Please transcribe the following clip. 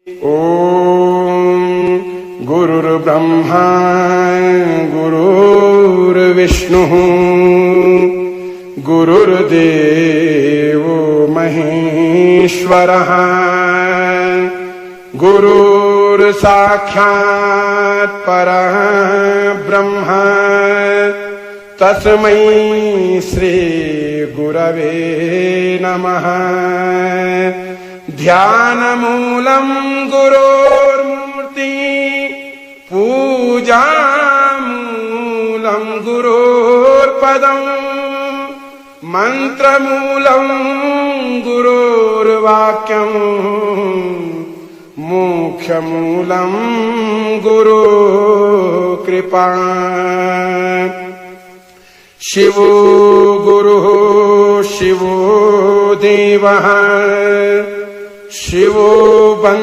ॐ गुरुर्ब्रह्मा गुरुर्विष्णुः गुरुर्देवो महेश्वरः गुरुर्साक्षात् परब्रह्म तस्मै श्री गुरवे नमः। ध्यानमूलं गुरोर्मूर्ति पूजामूलं गुरोर्पदं मन्त्रमूलं गुरोर्वाक्यं मोक्षमूलं गुरुकृपा। शिवो गुरुः शिवो देवः शिवो